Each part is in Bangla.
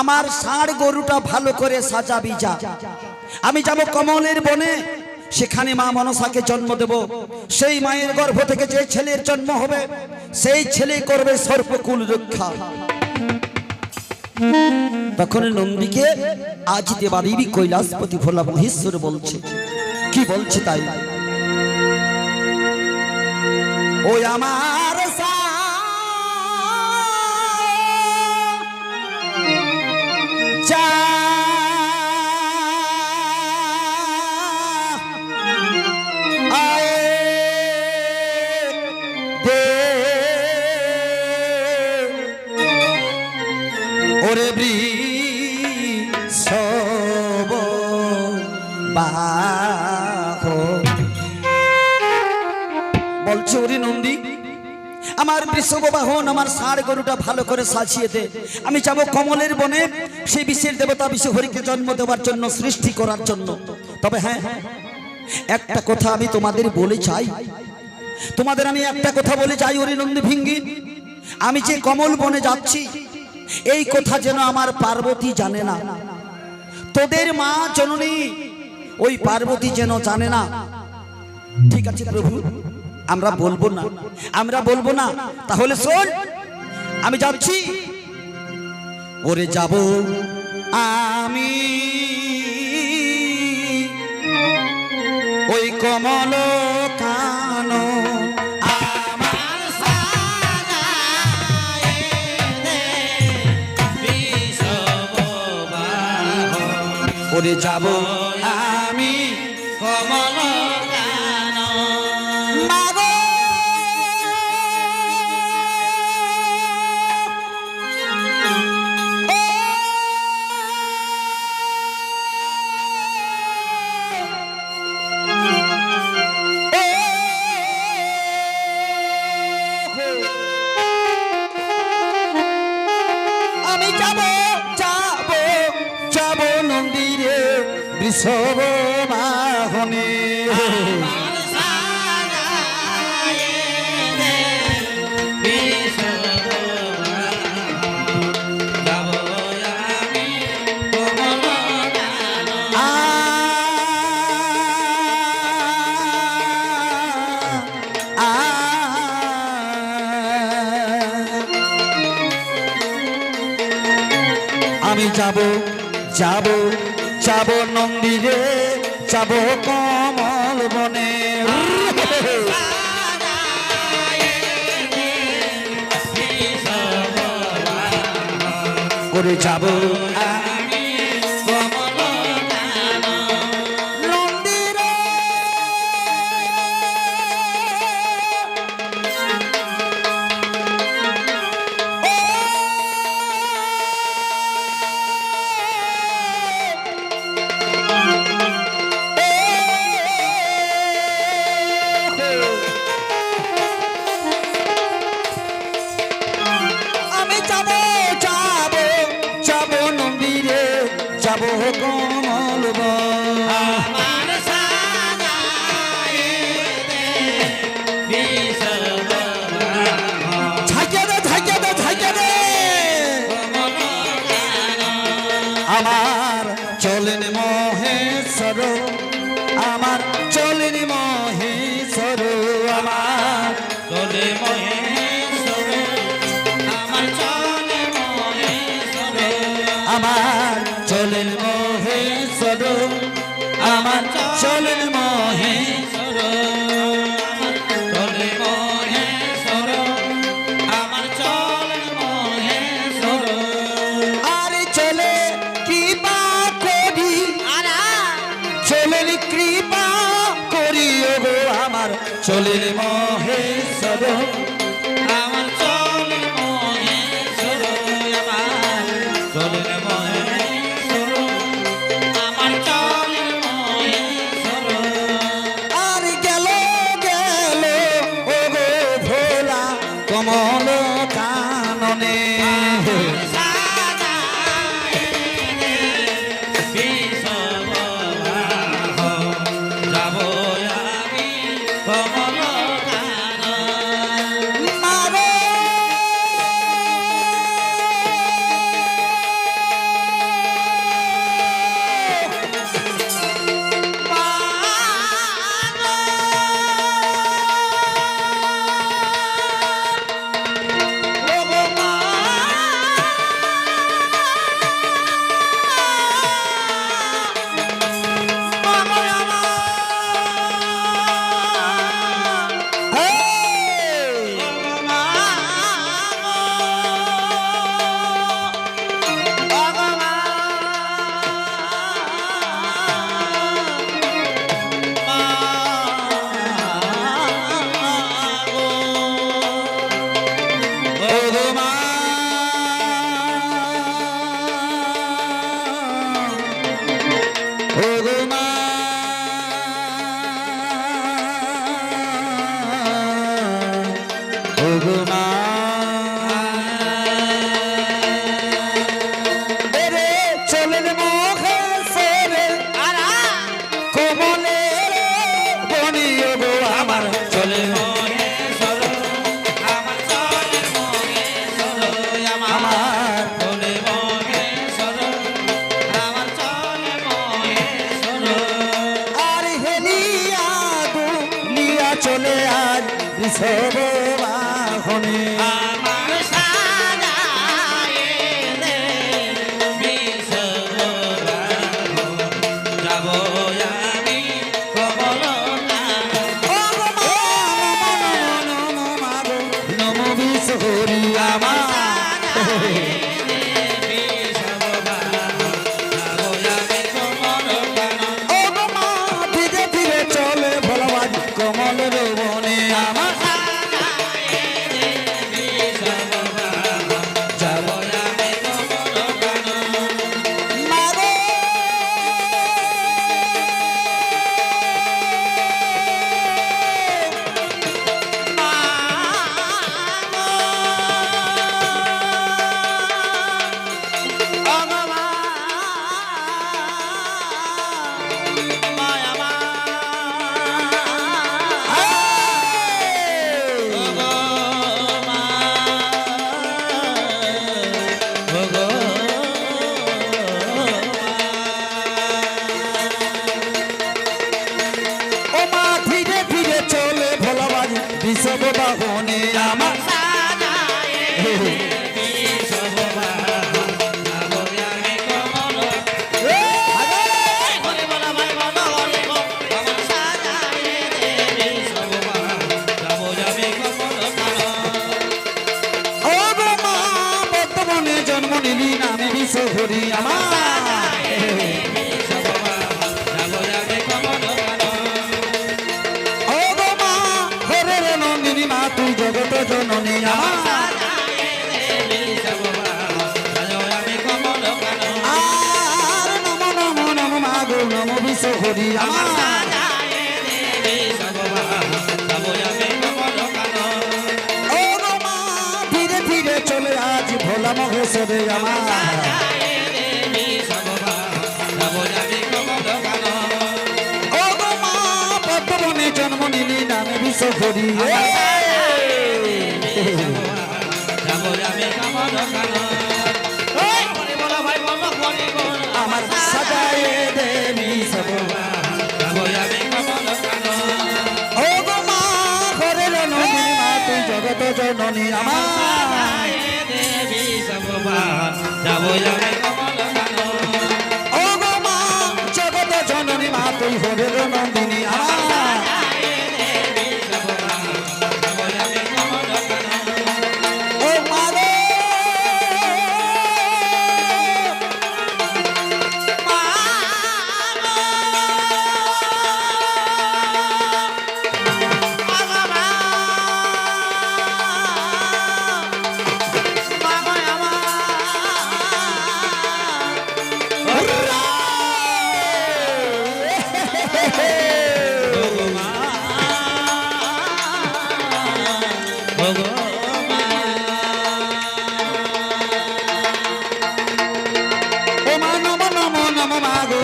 আমার ষাঁড় গরুটা ভালো করে সাজাবি যা। আমি যাব কমলের বনে, সেখানে মা মনসাকে জন্ম দেব। সেই মায়ের গর্ভ থেকে যে ছেলের জন্ম হবে, সেই ছেলে করবে সর্বকুল রক্ষা। তখন নন্দীকে আজ দেবাদেবী কৈলাসপতি ভোলা মহেশ্বর বলছে, কি বলছে তাই, ওই আমার যা ওরে বৃষভ বাহ বলছে, ওরে নন্দী আমার বৃষভ বাহন আমার ষাঁড় গরুটা ভালো করে সাজিয়ে দে। আমি যাব কমলের বনে, সেই বিশ্বের দেবতা বিশ্ব হরিকে জন্ম দেওয়ার জন্য, সৃষ্টি করার জন্য। তবে হ্যাঁ, একটা কথা আমি তোমাদের বলে চাই, তোমাদের আমি একটা কথা বলে যাই, ওরে নন্দী ভিঙ্গি, আমি যে কমল বনে যাচ্ছি এই কথা যেন আমার পার্বতী জানে না, তোদের মা জননী ওই পার্বতী যেন জানে না। ঠিক আছে প্রভু, আমরা বলবো না, আমরা বলবো না। তাহলে শোন, আমি যাচ্ছি, ওরে যাব আমি ওই কমল কানো ওরে যাব আমি কমল কানন। মাগো আমি যাব যাব যাব নন্দীরে বৃষভ বাহনে। আমি যাব যাব যাব নন্দীরে, যাব কমল বনে। করে যাব আমি কমল নন্দীরে। যাব কমল আমার চলেন মহেশ্বর, আমার চলেন মহেশ্বর, আমার চলে মহেশ্বর, আমার চলে মহেশ্বর, আমার চলেন মহেশ্বর, আমার চলেন মহেশ্বর, চলে মহেশ্বর, আমার চলেন মহেশ্বর। আরে চলে কৃপা করি, চলেন কৃপা করি গো আমার চলেন মহেশ্বর, আমার চলেন মহেশ্বর, আমার চলেন মহেশ্বর, আমার চলেন মহেশ্বর। আর গেল গেল ও গো ভোলা কমল কাননে। বিষব বাহনে আমার সাজায়ে দে বিষবাহন যাব আমি কমল নম বিশ্বহরি আমার কমলের বনে আমার বিষব বাহনে আমার বর্তমানে জন্ম নিলি নামে বিশ্বহরি আমার তুই জগত জননী আমার আর নম নম নম মাগো নম বিশ্বহরি আমার ও মা ধীরে ধীরে চলে আজ ভোলা মহেশ্বরে আমার ও মা পদ্মবনে জন্ম নিলি নামে বিশ্বহরি আমার সাজায় দেবী সব ও গো মা ঘরের নদী মা তুই জগত জননী আমার ও গো মা জগত জননী মা তুই ঘরের নন্দিনী আমার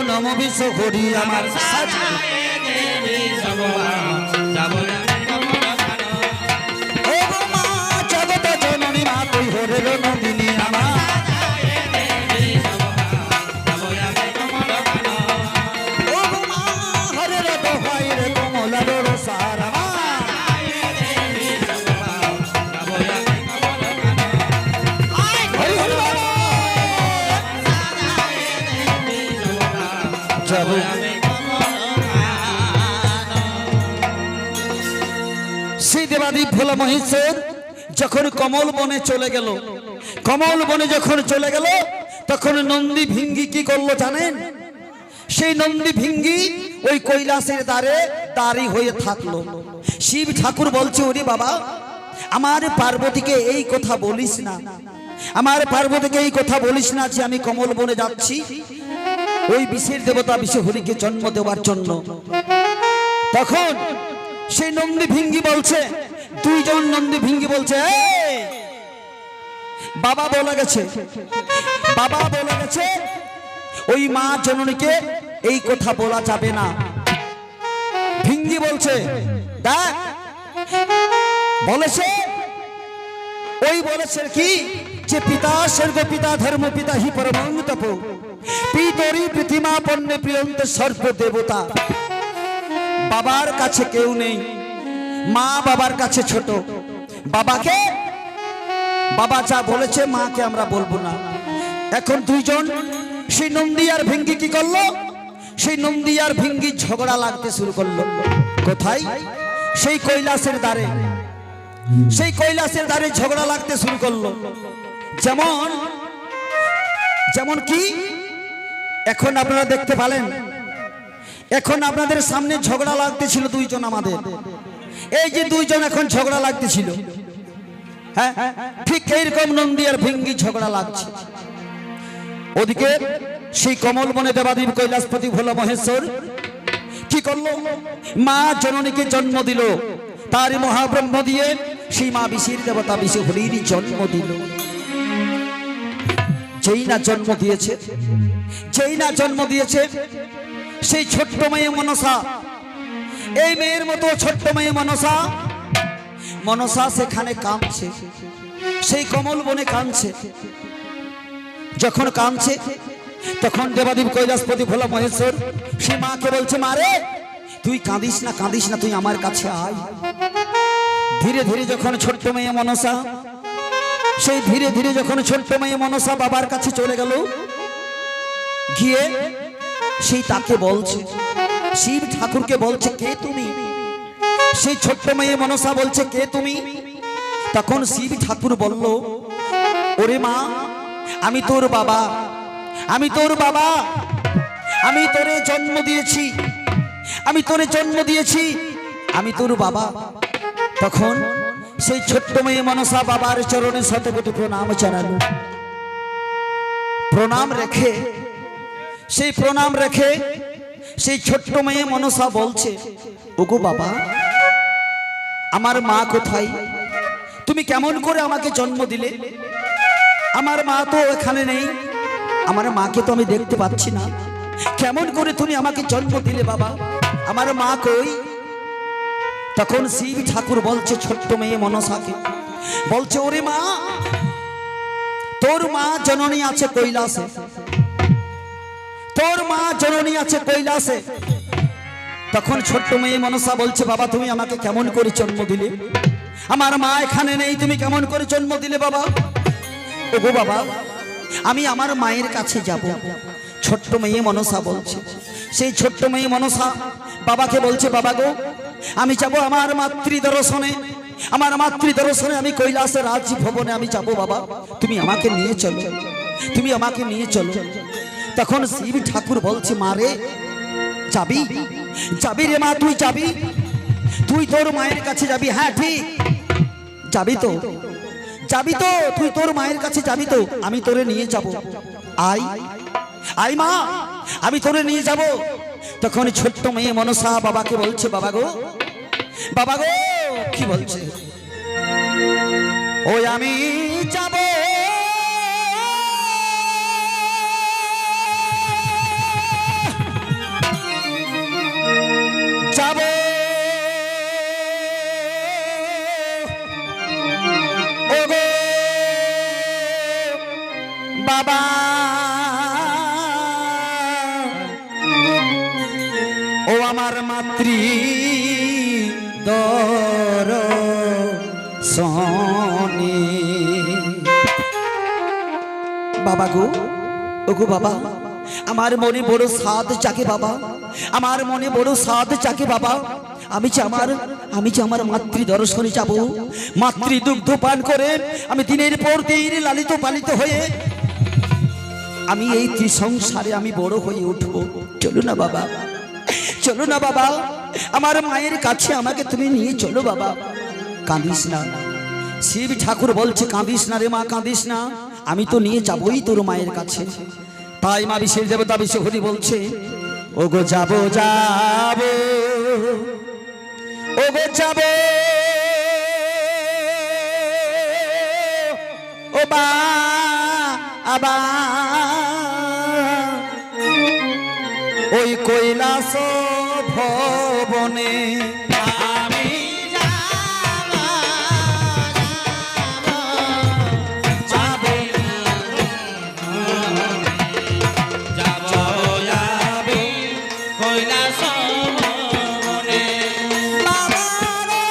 নম বিশ্বহরি আমার ও মা জগত জননী মা তুই হরের নন্দিনী আমার ও মা হরের দোহাই রে কমলার রসার সেই দেবাদীপ ভোলা মহেশ্বর যখন কমল বনে চলে গেল, কমল বনে যখন চলে গেল তখন নন্দী ভিঙ্গি কি করলো জানেন? সেই নন্দী ভিঙ্গি ওই কৈলাসের দ্বারে দাঁড়ি হয়ে থাকলো। শিব ঠাকুর বলছে, ওরে বাবা, আমার পার্বতীকে এই কথা বলিস না, আমার পার্বতীকে এই কথা বলিস না যে আমি কমল বনে যাচ্ছি ওই বিষের দেবতা বিশ্বহরিকে জন্ম দেওয়ার জন্য। তখন সেই নন্দী ভিঙ্গি বলছে, দুইজন নন্দী ভিঙ্গি বলছে, বাবা বলে গেছে, বাবা বলে গেছে ওই মা জননীকে এই কথা বলা যাবে না। ভিঙ্গি বলছে, দেখ বলেছে, ওই বলেছে কি যে পিতা স্বর্গ পিতা ধর্ম পিতা হি পরমং তপ পিতরি পৃথিমা পণ্যে প্রিয়ন্তে সর্ব দেবতা। বাবার কাছে কেউ নেই, মা বাবার কাছে ছোট, বাবাকে বাবা যা বলেছে মাকে আমরা বলবো না। এখন দুইজন সেই নন্দী আর ভিঙ্গি কি করলো, সেই নন্দী আর ভিঙ্গি ঝগড়া লাগতে শুরু করলো। কোথায়? সেই কৈলাসের দ্বারে, সেই কৈলাসের দ্বারে ঝগড়া লাগতে শুরু করলো। যেমন যেমন কি এখন আপনারা দেখতে পেলেন, এখন আপনাদের সামনে ঝগড়া লাগতেছিল দুইজন আমাদের, এই যে দুইজন এখন ঝগড়া লাগতেছিল, হ্যাঁ ঠিক এইরকম নন্দী আর ভিঙ্গি ঝগড়া লাগছে। ওদিকে সেই কমল বনে দেবাদেব কৈলাসপতি ভোলা মহেশ্বর কি করলো, মা জননীকে জন্ম দিল, তার মহাব্রহ্ম দিয়ে সেই মা বিশির দেবতা বিশি হরির জন্ম দিল। যেই না জন্ম দিয়েছে, যেই না জন্ম দিয়েছে, সেই ছোট্ট মেয়ে মনসা, এই মেয়ের মতো ছোট্ট মেয়ে মনসা, মনসা সেখানে কাঁদছে, সেই কমল বনে কাঁদছে। যখন কাঁদছে তখন দেবাদেব কৈলাসপতি ভোলা মহেশ্বর সেই মাকে বলছে, মা রে তুই কাঁদিস না, কাঁদিস না, তুই আমার কাছে আয়। ধীরে ধীরে যখন ছোট্ট মেয়ে মনসা, সেই ধীরে ধীরে যখন ছোট্ট মেয়ে মনসা বাবার কাছে চলে গেল, গিয়ে সেই তাকে বলছে, শিব ঠাকুরকে বলছে, কে তুমি? সেই ছোট্ট মেয়ে মনসা বলছে, কে তুমি? তখন শিব ঠাকুর বলল, ওরে মা, আমি তোর বাবা, আমি তোর বাবা, আমি তোরে জন্ম দিয়েছি, আমি তোরে জন্ম দিয়েছি, আমি তোর বাবা। তখন সেই ছোট্ট মেয়ে মনসা বাবার চরণে শতকোটি প্রণাম জানালো। প্রণাম রেখে, সেই প্রণাম রেখে সেই ছোট্ট মেয়ে মনসা বলছে, ওগো বাবা, আমার মা কোথায়? তুমি কেমন করে আমাকে জন্ম দিলে? আমার মা তো এখানে নেই, আমার মাকে তো আমি দেখতে পাচ্ছি না, কেমন করে তুমি আমাকে জন্ম দিলে বাবা? আমার মা কই? তখন শিব ঠাকুর বলছে ছোট্ট মেয়ে মনসাকে, বলছে, ওরে মা, তোর মা জননী আছে কৈলাসে, তোর মা জননী আছে কৈলাসে। তখন ছোট্ট মেয়ে মনসা বলছে, বাবা তুমি আমাকে কেমন করে জন্ম দিলে? আমার মা এখানে নেই, তুমি কেমন করে জন্ম দিলে বাবা? ওগো বাবা, আমি আমার মায়ের কাছে যাব। ছোট্ট মেয়ে মনসা বলছে, সেই ছোট্ট মেয়ে মনসা বাবাকে বলছে, বাবা গো, আমি যাব আমার মাতৃ দর্শনে, আমার মাতৃ দর্শনে আমি কৈলাসের রাজভবনে আমি যাব বাবা, তুমি আমাকে নিয়ে চলো, তুমি আমাকে নিয়ে চলো। তখন শিব ঠাকুর বলছে, মা রে, যাবি? যাবি রে মা, তুই যাবি, তুই তোর মায়ের কাছে যাবি? হ্যাঁ ঠিক, যাবি তো, যাবি তো, তুই তোর মায়ের কাছে যাবি তো, আমি তোরে নিয়ে যাব, আই আই মা, আমি তোরে নিয়ে যাব। তখন ছোট্ট মেয়ে মনসা বাবাকে বলছে, বাবা গো, বাবা গো, কি বলছে? ওই আমি যাব, যাব, ও গো বাবা, ও আমার মাতৃ দর্শনে। বাবা গো, ও গো বাবা, আমার মনে বড় সাধ চাকে বাবা, আমার মনে বড় সাধ চাকে বাবা, আমি যে আমার মাতৃ দর্শনে যাব, মাতৃ দুগ্ধ পান করে আমি দিনের পর দিন লালিত পালিত হয়ে আমি এই ত্রিসংসারে আমি বড় হয়ে উঠবো। চলো না বাবা, চলো না বাবা, আমার মায়ের কাছে আমাকে তুমি নিয়ে চলো বাবা। কাঁদিস না, শিব ঠাকুর বলছে, কাঁদিস না রে মা, কাঁদিস না, আমি তো নিয়ে যাবই তোর মায়ের কাছে। তাই মা বিশেষ দেবতা বিশেষ হরি বলছে, ও গো যাবো যাবো, ও গো যাবো, ও বা আবা, ওই কৈলাস ভবনে আমি যাব, যাব, যাব, যাব, কৈলাস ভবনে। বাবা রে,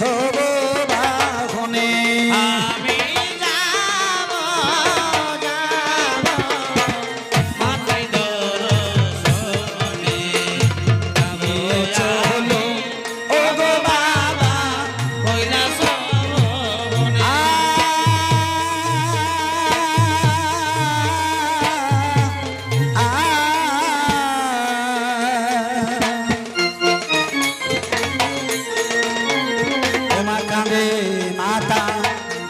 বৃষভ বাহনে আমি যাব যাব মাতৃ দর্শনে যাব চলো ও গো বাবা কৈলাস ভবনে মাতা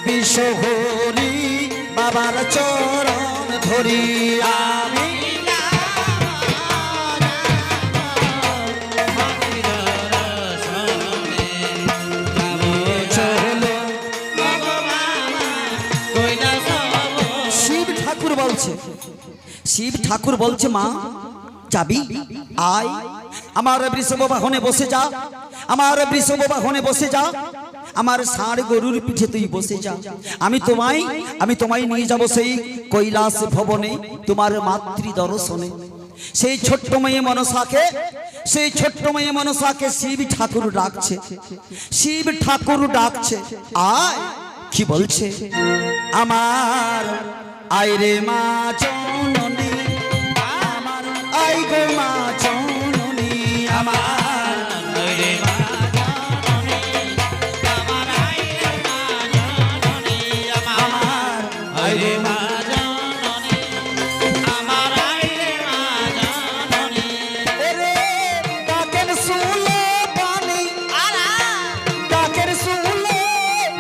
বিশ্বহরি বাবার চরণ ধরি আমি মাতৃ দর্শনে যাব চলো কৈলাস ভবনে শিব ঠাকুর বলছে শিব ঠাকুর বলছে মা যাবি আয় আমার বৃষভ বাহনে বসে যা আমার বৃষভ বাহনে বসে যা আমার ষাঁড় গরুর পিঠে তুই বসে যা আমি তোমায় নিয়ে যাব সেই কৈলাস ভবনে তোমার মাতৃ দর্শনে সেই ছোট্ট মেয়ে মনসাকে শিব ঠাকুর ডাকছে শিব ঠাকুর ডাকছে আয় কি বলছে আমার আইরে মা জননী আমার আই গো মা জননী আমার রে মা জননী আমার আইরে মা জননী আমার আইরে মা জননী আমার আইরে মা জননী ওরে ডাকের শুনলে পানি ডাকের শুনলে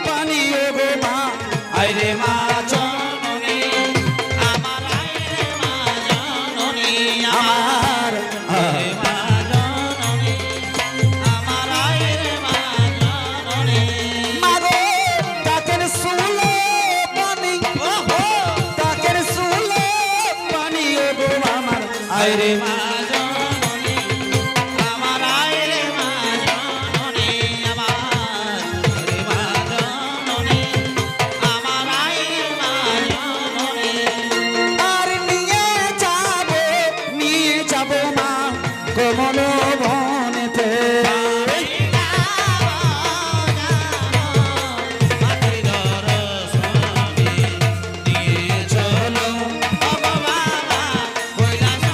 পানি ও গো মা আইরে মা জননী আমার আইরে মা জননী আমার আইরে মা জননী আমার আইরে মা জননী মাগো ডাকের শুনলে পানি ডাকের শুনলে পানি ও গো আমার আইরে মা জননী আমার আইরে মা জননী আমার আইরে মা জননী আমার আইরে মা জননী আর নিয়ে যাব মা কমল বনেতে মাতৃ দর্শনে নিয়ে চলো ও বাবা কৈলাস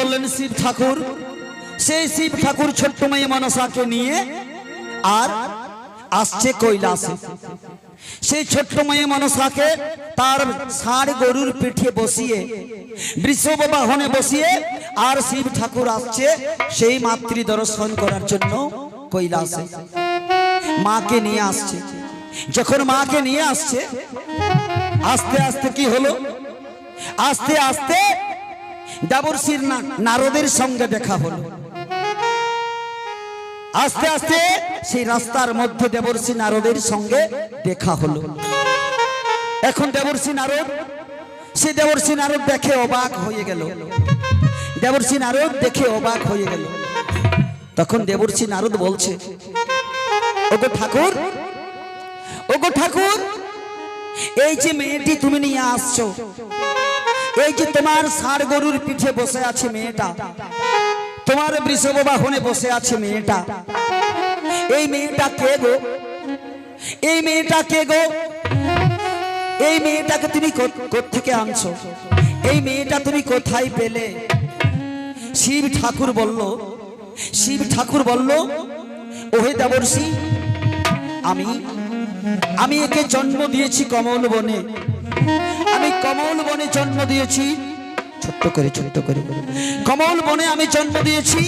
বললেন শিব ঠাকুর। সেই শিব ঠাকুর ছোট্ট মেয়ে মনসাকে নিয়ে আর আসছে কৈলাসে। সেই ছোট্ট মেয়ে মনসাকে তার ষাঁড় গরুর পিঠে বসিয়ে, বৃষভ বাহনে বসিয়ে, আর শিব ঠাকুর আসছে সেই মাতৃ দর্শন করার জন্য কৈলাসে। মাকে নিয়ে আসছে। যখন মাকে নিয়ে আসছে, আস্তে আস্তে কি হলো, আস্তে আস্তে দেবর্ষি নারদের সঙ্গে দেখা হলো। আস্তে আস্তে সেই রাস্তার মধ্যে দেবর্ষি নারদের সঙ্গে দেখা হলো। এখন দেবর্ষি নারদ, সে দেবর্ষি নারদ দেখে অবাক হয়ে গেল। দেবর্ষি নারদ দেখে অবাক হয়ে গেল। তখন দেবর্ষি নারদ বলছে, ওগো ঠাকুর, ওগো ঠাকুর, এই যে মেয়েটি তুমি নিয়ে আসছো, এই যে তোমার ষাঁড় গরুর পিঠে বসে আছে মেয়েটা, তোমার বৃষভ বাহনে বসে আছে মেয়েটা, এই মেয়েটা কে গো? এই মেয়েটা কে গো? এই মেয়েটাকে তুমি কোত্থেকে আনছো? এই মেয়েটা তুমি কোথায় পেলে? শিব ঠাকুর বলল, শিব ঠাকুর বলল, ওহে দেবর্ষি, আমি একে জন্ম দিয়েছি কমল বনে। আমি কমল বনে জন্ম দিয়েছি। ছোট্ট করে কমল বনে আমি জন্ম দিয়েছি।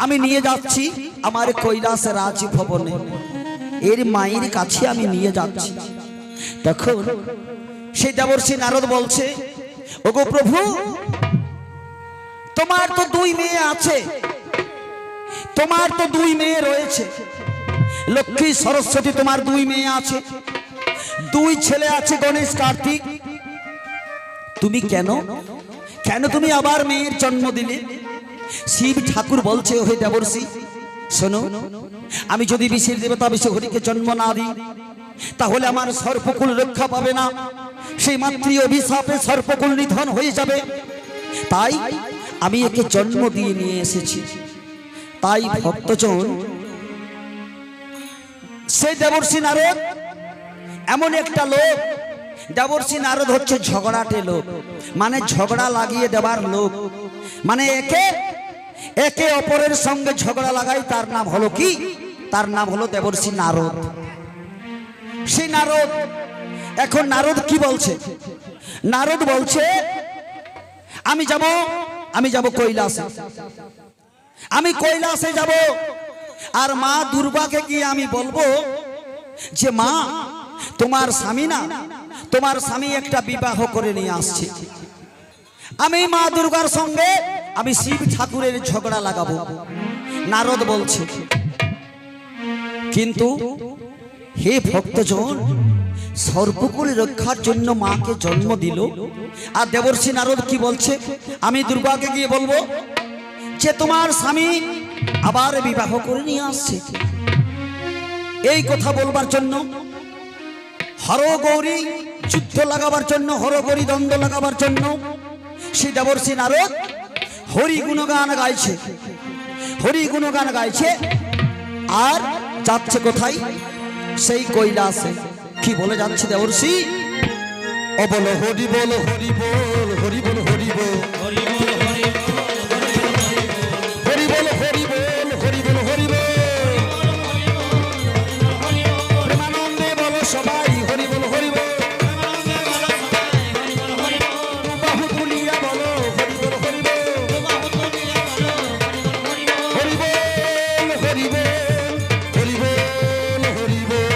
আমি নিয়ে যাচ্ছি আমার কৈলাস রাজভবনে, এর মায়ের কাছে আমি নিয়ে যাচ্ছি। তখন সেই দেবর্ষি নারদ বলছে, ওগো প্রভু, তোমার তো দুই মেয়ে আছে, তোমার তো দুই মেয়ে রয়েছে, লক্ষ্মী সরস্বতী, তোমার দুই মেয়ে আছে, দুই ছেলে আছে গণেশ কার্তিক। তুমি কেন তুমি আবার মেয়ের জন্ম দিলে? শিব ঠাকুর বলছে, ওহে দেবর্ষি, শোনো, আমি যদি বিশ্বের দেবতা বিশ্ব হরিকে জন্ম না দিই, তাহলে আমার সর্পকুল রক্ষা পাবে না। সেই মাতৃ অভিশাপে সর্পকুল নিধন হয়ে যাবে। তাই আমি একে জন্ম দিয়ে নিয়ে এসেছি। তাই ভক্তজন, সেই দেবর্ষি নারদ এমন একটা লোক, দেবর্ষি নারদ হচ্ছে ঝগড়াটে লোক, মানে ঝগড়া লাগিয়ে দেওয়ার লোক, মানে একে অপরের সঙ্গে ঝগড়া লাগাই, তার নাম হলো কি? তার নাম হলো দেবর্ষি নারদ। সেই নারদ, এখন নারদ কি বলছে? নারদ বলছে, আমি যাব কৈলাসে, আমি কৈলাসে যাব। আর মা দুর্গাকে গিয়ে আমি বলবো যে, মা, তোমার স্বামী না, তোমার স্বামী একটা বিবাহ করে নিয়ে আসছে। আমি মা দুর্গার সঙ্গে আমি শিব ঠাকুরের ঝগড়া লাগাবো। নারদ বলছে, কিন্তু হে ভক্তজন, সর্বকুল রক্ষার জন্য মাকে জন্ম দিল। আর দেবর্ষি নারদ কি বলছে? আমি দুর্গাকে গিয়ে বলবো যে তোমার স্বামী আবার বিবাহ করে নিয়ে আসছে। এই কথা বলবার জন্য, হরগৌরী যুদ্ধ লাগাবার জন্য, হরগৌরী দ্বন্দ্ব লাগাবার জন্য শ্রী দেবর্ষি নারদ হরি গুণগান গাইছে, হরি গুণগান গাইছে। আর যাচ্ছে কোথায়? সেই কৈলাসে। কি বলে যাচ্ছে দেবর্ষি? ও বলো হরি বল, হরি বল, হরি বল, হরি বল, হরি বল, হরি বল, হরি বল, হরি বল, হরি বল, হরি বল, প্রেমানন্দে বলো সবাই হরি বল, হরি বল, বাহু তুলিয়া বলো হরি বল, হরি বল, হরি বল, হরি বল, হরি বল, হরি বল।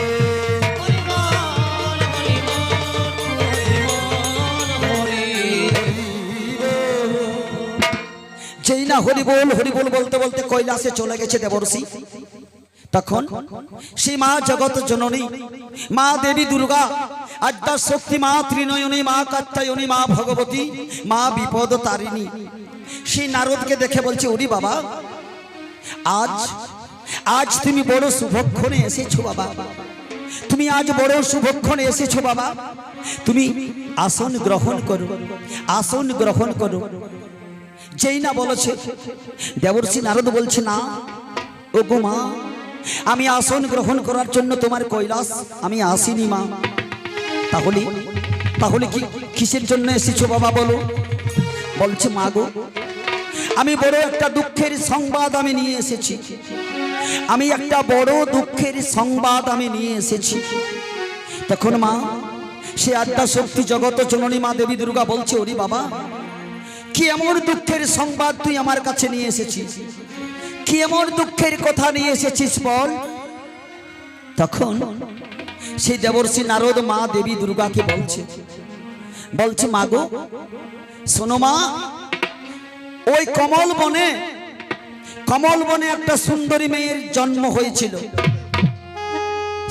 যেই না হরি বল, হরি বল বলতে বলতে কৈলাসে চলে গেছে দেবর্ষি। তখন সেই মা জগৎ জননী, মা দেবী দুর্গা, আদ্যা শক্তি, মা ত্রিনয়নী, মা কাত্যায়নী, মা ভগবতী, মা বিপদ তারিণী, সেই নারদকে দেখে বলছে, ওরে বাবা, আজ তুমি বড় শুভক্ষণে এসেছো বাবা, তুমি আজ বড় শুভক্ষণে এসেছো বাবা, তুমি আসন গ্রহণ করো, আসন গ্রহণ করো। যেই না বলেছে, দেবর্ষি নারদ বলছে, না ও গো মা, আমি আসন গ্রহণ করার জন্য তোমার কৈলাস আমি আসিনি মা। তাহলে কি কিসের জন্য এসেছো বাবা বলো? বলছে, মা গো, আমি বড় একটা দুঃখের সংবাদ আমি নিয়ে এসেছি। আমি একটা বড় দুঃখের সংবাদ আমি নিয়ে এসেছি। তখন মা, সে আদ্যা শক্তি জগত জননী মা দেবী দুর্গা বলছে, ওরে বাবা, কি এমন দুঃখের সংবাদ তুই আমার কাছে নিয়ে এসেছিস? কি এমন দুঃখের কথা নিয়ে এসেছিস বল? তখন সেই দেবর্ষি নারদ মা দেবী দুর্গাকে বলছে মা গো, শোনো মা, ওই কমল বনে একটা সুন্দরী মেয়ের জন্ম হয়েছিল।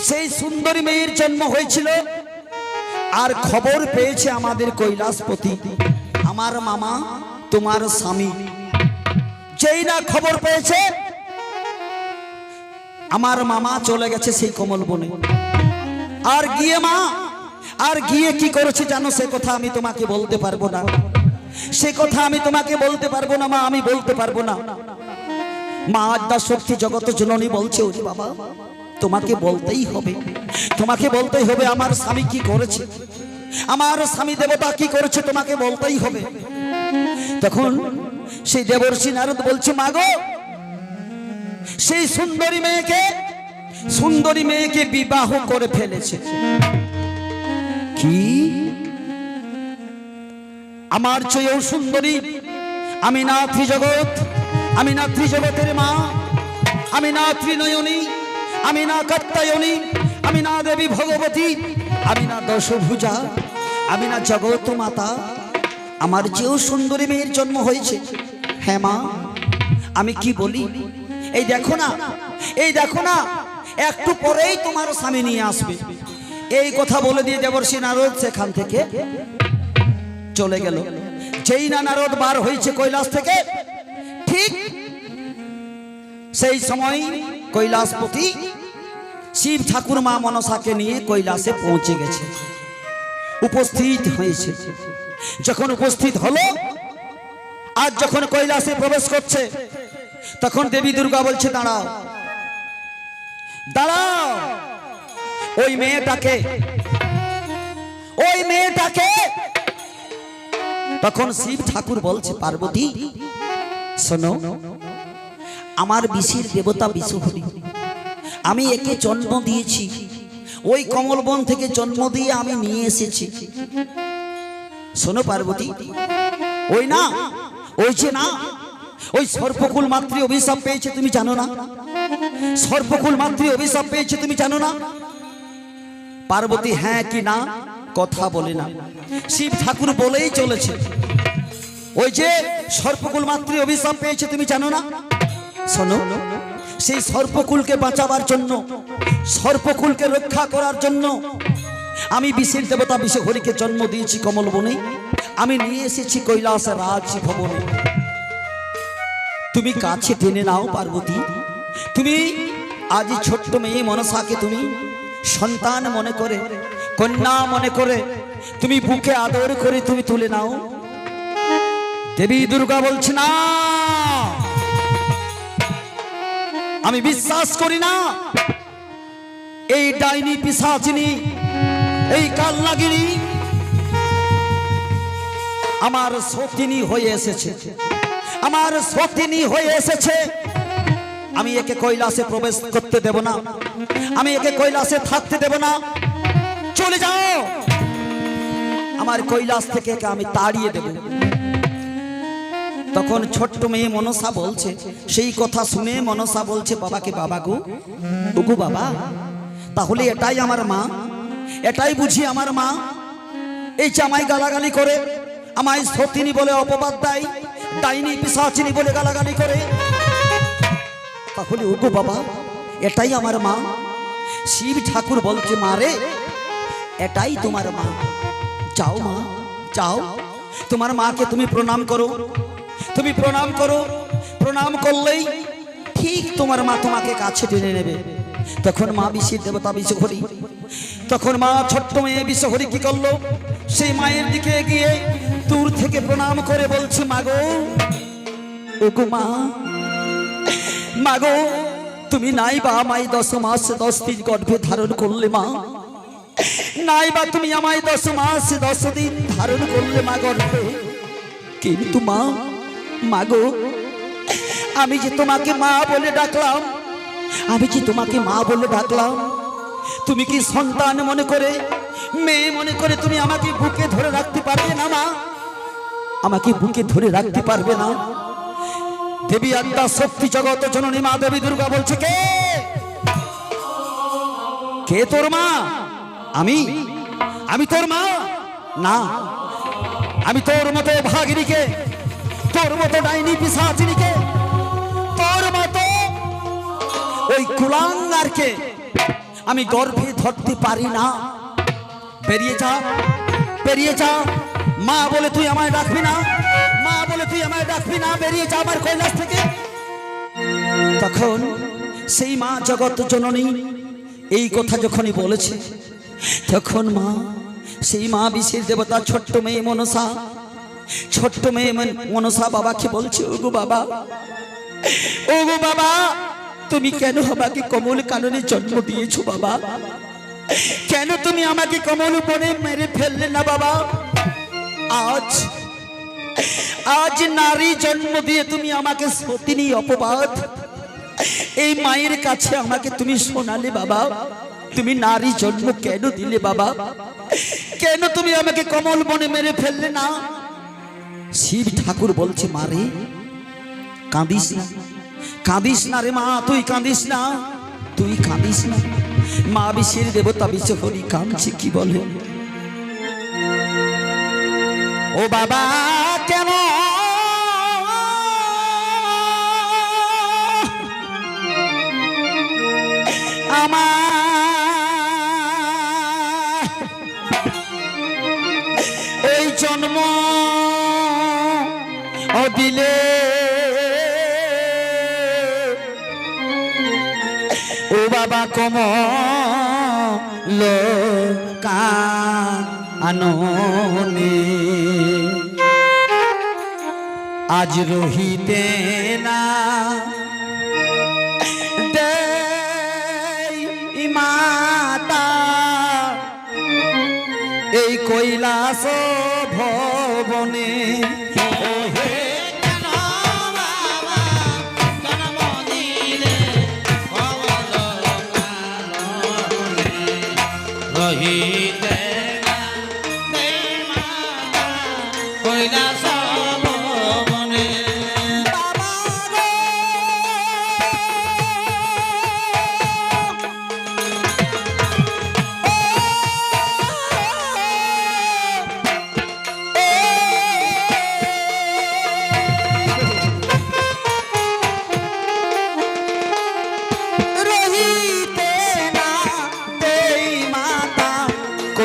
সেই সুন্দরী মেয়ের জন্ম হয়েছিল, আর খবর পেয়েছে আমাদের কৈলাসপতি, আমার মামা, তোমার স্বামী। যেই না খবর পেয়েছে, আমার মামা চলে গেছে সেই কমল বনে। আর গিয়ে কি করেছে জানো? সে কথা আমি তোমাকে বলতে পারবো না। সে কথা আমি তোমাকে বলতে পারবো না মা, আমি বলতে পারবো না। মা আদ্যা শক্তি জগত জননী বলছে, ওরে বাবা, তোমাকে বলতেই হবে, তোমাকে বলতেই হবে আমার স্বামী কি করেছে, আমার স্বামী দেবতা কি করেছে, তোমাকে বলতেই হবে। তখন সেই দেবর্ষি নারদ বলছে, মা গো, সেই সুন্দরী মেয়েকে বিবাহ করে ফেলেছে। কি? আমার চেয়েও সুন্দরী? আমি না ত্রিজগতের মা, আমি না ত্রিনয়নী, আমি না কাত্যায়নী, আমি না দেবী ভগবতী, আমি না দশভুজা, আমি না জগৎ মাতা। আমার চেয়েও সুন্দরী মেয়ের জন্ম হয়েছে। হ্যাঁ মা, আমি কি বলি? এই দেখো না, একটু পরেই তোমার স্বামী নিয়ে আসবে। এই কথা বলে দিয়ে দেবর্ষি নারদ সেখান থেকে চলে গেল। যেই না নারদ বার হয়েছে কৈলাস থেকে, ঠিক সেই সময় কৈলাসপতি শিব ঠাকুর মা মনসাকে নিয়ে কৈলাসে পৌঁছে গেছে, উপস্থিত হয়েছে। যখন উপস্থিত হলো, আজ যখন কৈলাসে প্রবেশ করছে, তখন দেবী দুর্গা বলছে, দাঁড়াও, ওই মেয়েটাকে। তখন শিব ঠাকুর বলছে, পার্বতী শোনো, আমার বিশির দেবতা বিশ্বহরি, আমি একে জন্ম দিয়েছি, ওই কমলবন থেকে জন্ম দিয়ে আমি নিয়ে এসেছি। শোনো পার্বতী, ওই সর্পকুল মাতৃ অভিশাপ পেয়েছে, তুমি জানো না? সর্পকুল মাতৃ অভিশাপ পেয়েছে, তুমি জানো না? পার্বতী হ্যাঁ কি না কথা বলে না। শিব ঠাকুর বলেই চলেছে, ওই যে সর্পকুল মাতৃ অভিশাপ পেয়েছে, তুমি জানো না? শোনো, সেই সর্পকুলকে বাঁচাবার জন্য, সর্পকুলকে রক্ষা করার জন্য আমি বিশের দেবতা বিশ্বহরিকে জন্ম দিয়েছি কমল বনে, আমি নিয়ে এসেছি কৈলাস রাজভবনে। তুমি কাছে টেনে নাও পার্বতী, তুমি আজ ছোট্ট মেয়ে মনসাকে তুমি সন্তান মনে করে, কন্যা মনে করে তুমি বুকে আদর করে তুমি তুলে নাও। দেবী দুর্গা বলছে, না, আমি বিশ্বাস করি না। এই ডাইনি পিশাচিনী, এই কালনাগিনী আমার সতিনী হয়ে এসেছে, আমার সতিনী হয়ে এসেছে। আমি একে কৈলাসে প্রবেশ করতে দেব না, আমি একে কৈলাসে থাকতে দেব না। চলে যাও, আমার কৈলাস থেকে একে আমি তাড়িয়ে দেব। তখন ছোট্ট মেয়ে মনসা বলছে, সেই কথা শুনে মনসা বলছে বাবাকে, বাবা গো, ওগো বাবা, তাহলে এটাই আমার মা, এটাই বুঝি আমার মা? এই যে আমায় গালাগালি করে, আমায় সতিনী বলে অপবাদ দেয়, ডাইনি পিশাচিনী বলে গালাগালি করে, তাহলে ওগো বাবা, এটাই আমার মা? শিব ঠাকুর বলছে, মা রে, এটাই তোমার মা। যাও মা, যাও, তোমার মাকে তুমি প্রণাম করো, তুমি প্রণাম করো। প্রণাম করলেই ঠিক তোমার মা তোমাকে কাছে টেনে নেবে। তখন মা বিশের দেবতা বিশ্বহরি, তখন মা ছোট্ট মেয়ে বিশ্বহরি কি করলো? সেই মায়ের দিকে গিয়ে দূর থেকে প্রণাম করে বলছে, মাগো, ওগো মা, মাগো, তুমি নাই বা আমায় 10 মাস 10 দিন গর্ভে ধারণ করলে মা, নাই বা তুমি আমায় 10 মাস 10 দিন ধারণ করলে মা গর্ভে, কিন্তু মা মাগো, আমি যে তোমাকে মা বলে ডাকলাম, আমি যে তোমাকে মা বলে ডাকলাম, তুমি কি সন্তান মনে করে, মেয়ে মনে করে তুমি আমাকে বুকে ধরে রাখতে পারবে না মা? আমাকে বুকে ধরে রাখতে পারবে না? দেবী আদ্যা শক্তি জগত জননী মা দেবী দুর্গা বলছে, কে কে তোর মা? আমি আমি তোর মা না। আমি তোর মতো ভাগিনীকে, তোর মতো ডাইনি পিশাচিনীকে, তোর মতো ওই কুলাঙ্গারকে আমি গর্ভে ধরতে পারি না। বেরিয়ে যা, বেরিয়ে যা। মা বলে তুই আমায় ডাকবি না, মা বলে তুই আমায় ডাকবি না, বেরিয়ে যা আমার কৈলাস থেকে। তখন সেই মা জগৎ জননী এই কথা যখনই বলেছে, তখন মা, সেই মা বিশ্বের দেবতা ছোট্ট মেয়ে মনসা, ছোট্ট মেয়ে মনসা বাবাকে বলছে, ওগো বাবা, ওগো বাবা, তুমি কেন আমাকে কমল কাননে জন্ম দিয়েছো বাবা? কেন তুমি আমাকে কমল বনে মেরে ফেললে না বাবা? আজ আজ নারী জন্ম দিয়ে তুমি আমাকে সতিনী অপবাদ এই মায়ের কাছে আমাকে তুমি শোনালে বাবা। তুমি নারী জন্ম কেন দিলে বাবা? কেন তুমি আমাকে কমল বনে মেরে ফেললে না? শিব ঠাকুর বলছে, মারে কাঁদিস না, কাঁদিস না রে মা, তুই কাঁদিস না, তুই কাঁদিস না। মা বিশ্বের দেবতা বিশ্ব হরি কাঁদছে, কি বলে, ও বাবা কেন আমার এই জন্ম দিলে? ও বাবা কমল কাননে আজ রহিতে না দেই মাতা এই কৈলাস ভবনে। রহিতে না দেই মাতা কৈলাস ভবনে।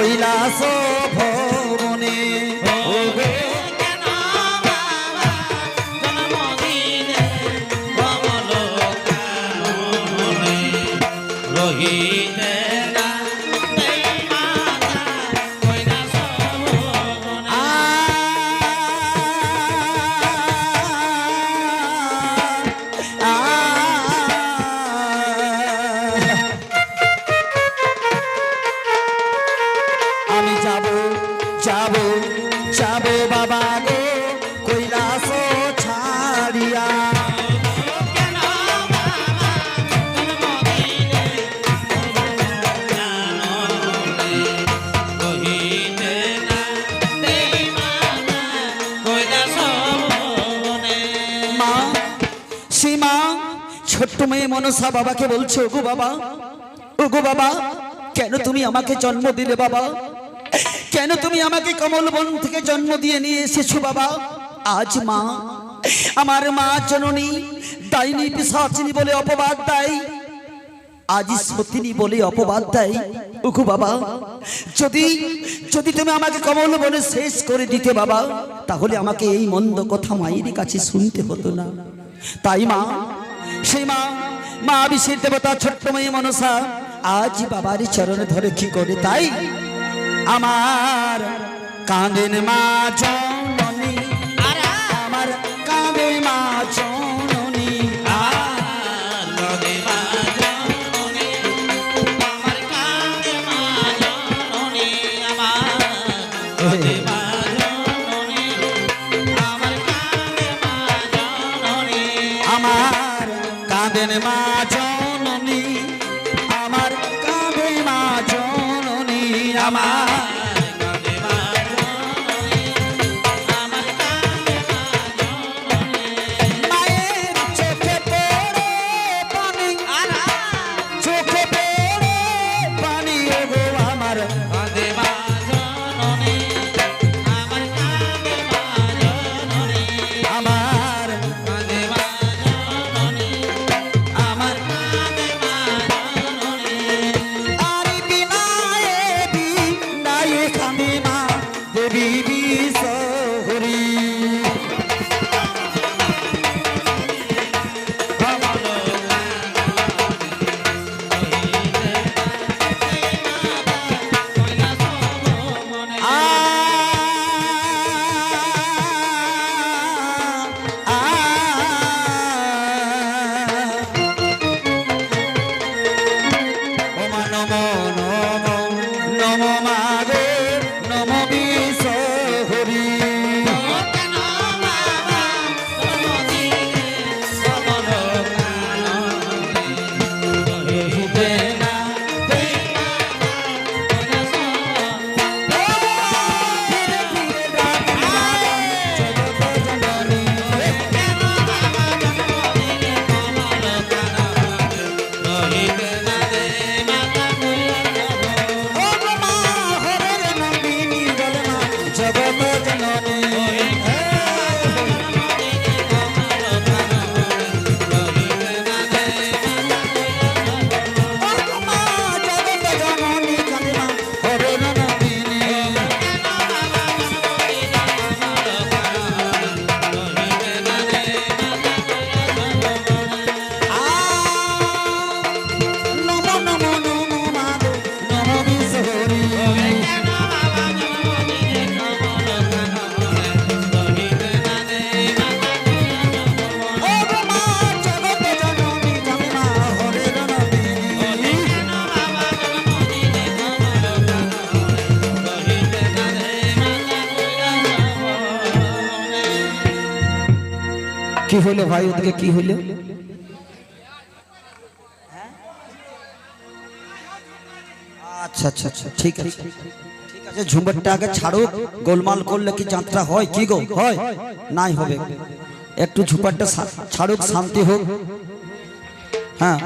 কৈলাস ভবনে কেন বাবা জন্ম দিলে কমল কাননে? রহিতে না দেই মাতা কৈলাস ভবনে। আমি যাব যাব যাব বাবা গো কৈলাস ছাড়িয়া। কেন বাবা জন্ম দিলে কাননে? রহিতে না দেই মাতা কৈলাস ভবনে। মা, সীমা ছোট্ট মেয়ে মনসা বাবাকে বলছে, ওগো বাবা, ওগো বাবা, কেন তুমি আমাকে জন্ম দিলে বাবা? কেন তুমি আমাকে কমল বন থেকে জন্ম দিয়ে নিয়ে এসেছো বাবা? আজ মা, আমার মা জননী ডাইনি পিশাচিনী বলে অপবাদ দেয়, আজ সতিনী বলে অপবাদ দেয়। ওগো বাবা, যদি যদি তুমি আমাকে কমল বনে শেষ করে দিতে বাবা, তাহলে আমাকে এই মন্দ কথা মায়ের কাছে শুনতে হতো না। তাই মা, সেই মা, মা বিশ্বের দেবতা ছোট্ট মেয়ে মনসা আজ বাবার চরণে ধরে কি করে, তাই আমার কাঁদেন মা জননী, আমার কাঁদে মা জননী। আর কাঁদে মা জননী, আমার কাঁদে মা জননী, আমার কাঁদে মা জননী, আমার কাঁদে মা কাঁদেন মা জননী, আমার কাঁদে মা জননী, আমার কাঁদে মা জননী, আমার কাঁদে মা জননী। মায়ের চোখে পড়ে পানি, চোখে পড়ে পানি গো আমার কাঁদে মা জননী, আমার কাঁদে মা জননী, আমার কাঁদে মা জননী, আমার কাঁদে মা জননী। আর বিনায়ে বিনায়ে কাঁদে মা দেবী বিশহরী। কি হলো ভাই, ওদিকে কি হলো? আচ্ছা আচ্ছা আচ্ছা, ঠিক আছে ঠিক আছে, ঝুমুরটা আগে ছাড়ো। গোলমাল করলে কি যাত্রা হয়? কি গো হয়? নাই হবে, একটু ঝুপারটা ছাড়ুক, শান্তি হোক। হ্যাঁ